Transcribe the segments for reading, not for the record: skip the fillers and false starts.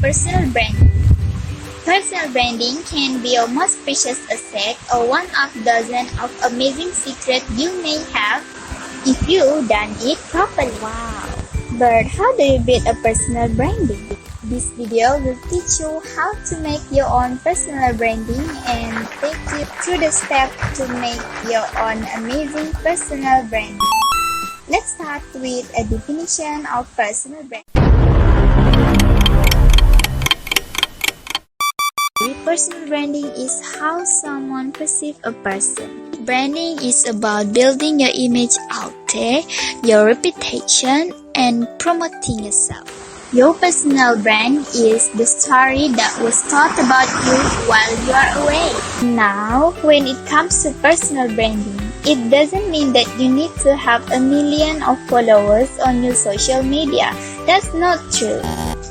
personal branding. Personal branding can be your most precious asset or one of dozens of amazing secrets you may have if you done it properly. Wow! But how do you build a personal branding? This video will teach you how to make your own personal branding and take you through the steps to make your own amazing personal branding. Let's start with a definition of personal branding. Personal branding is how someone perceives a person. Branding is about building your image out there, your reputation, and promoting yourself. Your personal brand is the story that was taught about you while you are away. Now, when it comes to personal branding, it doesn't mean that you need to have a million of followers on your social media. That's not true.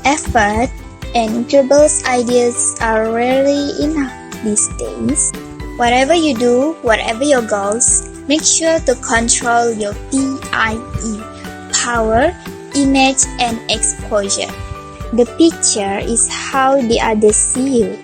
Effort and incredible ideas are rarely enough these days. Whatever you do, whatever your goals, make sure to control your PIE, power, image, and exposure. The picture is how the others see you.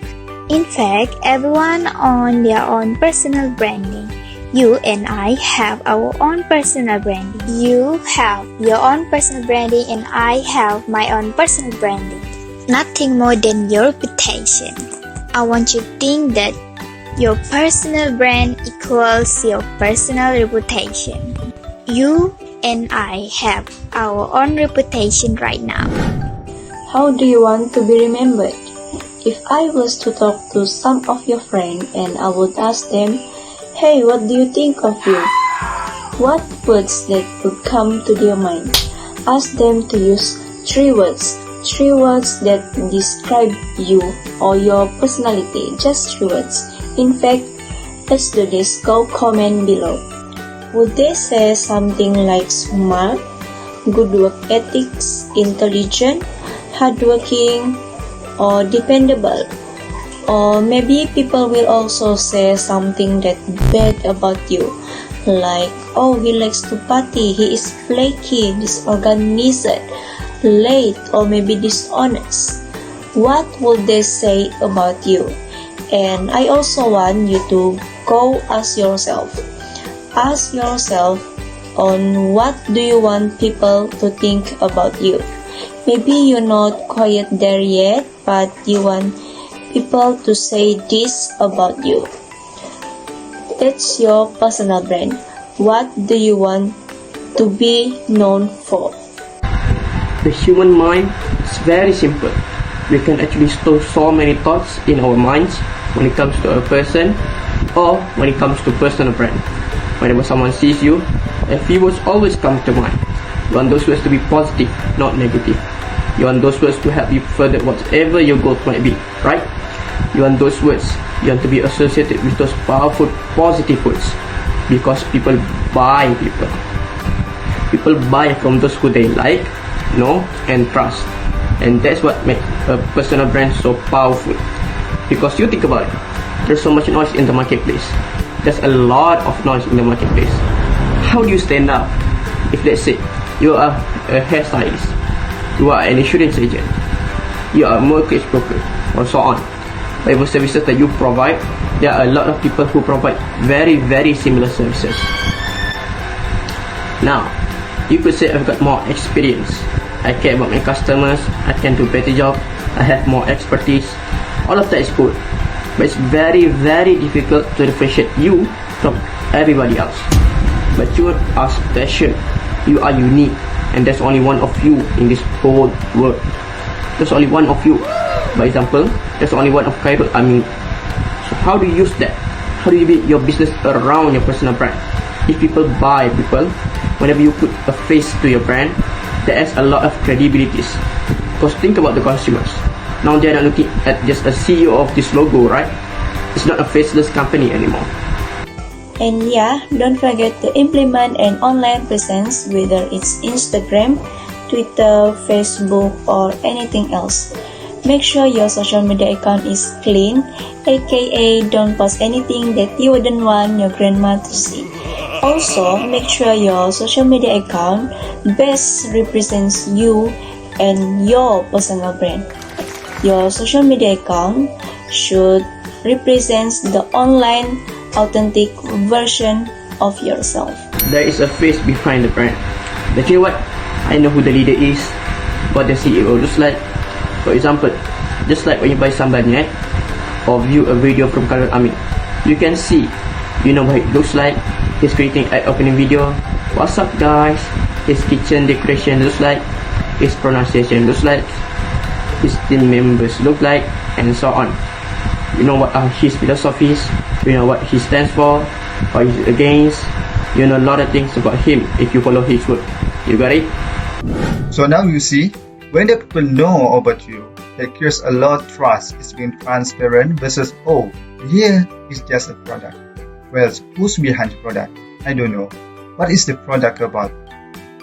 In fact, everyone on their own personal branding. You and I have our own personal branding. You have your own personal branding and I have my own personal branding. Nothing more than your reputation. I want you to think that your personal brand equals your personal reputation. You and I have our own reputation right now. How do you want to be remembered? If I was to talk to some of your friends and I would ask them, hey, what do you think of you? What words that would come to their mind? Ask them to use three words that describe you or your personality, just 3 words. In fact, let's do this. Go comment below. Would they say something like smart, good work ethics, intelligent, hardworking, or dependable? Or maybe people will also say something that bad about you, like, oh, he likes to party, he is flaky, disorganized, late, or maybe dishonest. What would they say about you? And I also want you to go ask yourself. Ask yourself on what do you want people to think about you. Maybe you're not quite there yet, but you want people to say this about you. That's your personal brand. What do you want to be known for? The human mind is very simple. We can actually store so many thoughts in our minds when it comes to a person or when it comes to personal brand. Whenever someone sees you, a few words always come to mind. You want those words to be positive, not negative. You want those words to help you further whatever your goal might be, right? You want those words, you want to be associated with those powerful, positive words. Because people buy people. People buy from those who they like, know, and trust. And that's what makes a personal brand so powerful. Because you think about it, there's so much noise in the marketplace. There's a lot of noise in the marketplace. How do you stand out? If let's say you are a hairstylist, you are an insurance agent, you are a mortgage broker, or so on. Whatever services that you provide, there are a lot of people who provide very, very similar services. Now, you could say I've got more experience. I care about my customers, I can do better job, I have more expertise. All of that is good. But it's very, very difficult to differentiate you from everybody else. But you are special, you are unique, and there's only one of you in this whole world. There's only one of you. For example, there's only one of Khairul, So how do you use that? How do you build your business around your personal brand? If people buy people, whenever you put a face to your brand, that adds a lot of credibilities. Because think about the consumers. Now they're not looking at just a CEO of this logo, right? It's not a faceless company anymore. And yeah, don't forget to implement an online presence, whether it's Instagram, Twitter, Facebook, or anything else. Make sure your social media account is clean, aka don't post anything that you wouldn't want your grandma to see. Also, make sure your social media account best represents you and your personal brand. Your social media account should represent the online authentic version of yourself. There is a face behind the brand. But you know what? I know who the leader is, what the CEO looks like. For example, just like when you buy sambal right? Or view a video from Khairul you can see, you know what it looks like. He's creating an opening video. What's up guys? His kitchen decoration looks like, his pronunciation looks like, his team members look like, and so on. You know what are his philosophies, you know what he stands for, what he's against, you know a lot of things about him if you follow his work. You got it? So now you see, when the people know about you, that creates a lot of trust. It's being transparent versus, oh, here is just a product. Well, who's behind the product? I don't know. What is the product about?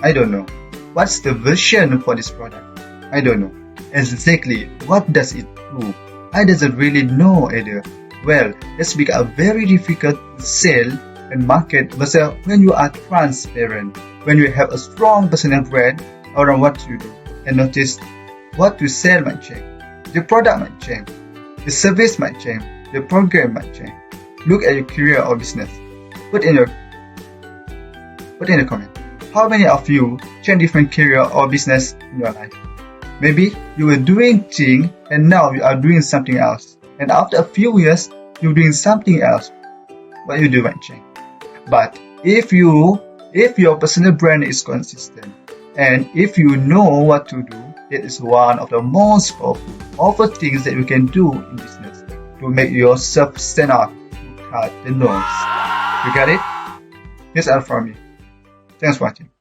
I don't know. What's the vision for this product? I don't know. Exactly, what does it do? I doesn't really know either. Well, it's become very difficult to sell and market versus when you are transparent, when you have a strong personal brand around what you do, and notice what you sell might change, the product might change, the service might change, the program might change. Look at your career or business. Put in a comment. How many of you change different career or business in your life? Maybe you were doing thing and now you are doing something else. And after a few years, you're doing something else. What you do might change. But if your personal brand is consistent, and if you know what to do, it is one of the most powerful things that you can do in business to make yourself stand out, to cut the noise. You got it? Here's all from me. Thanks for watching.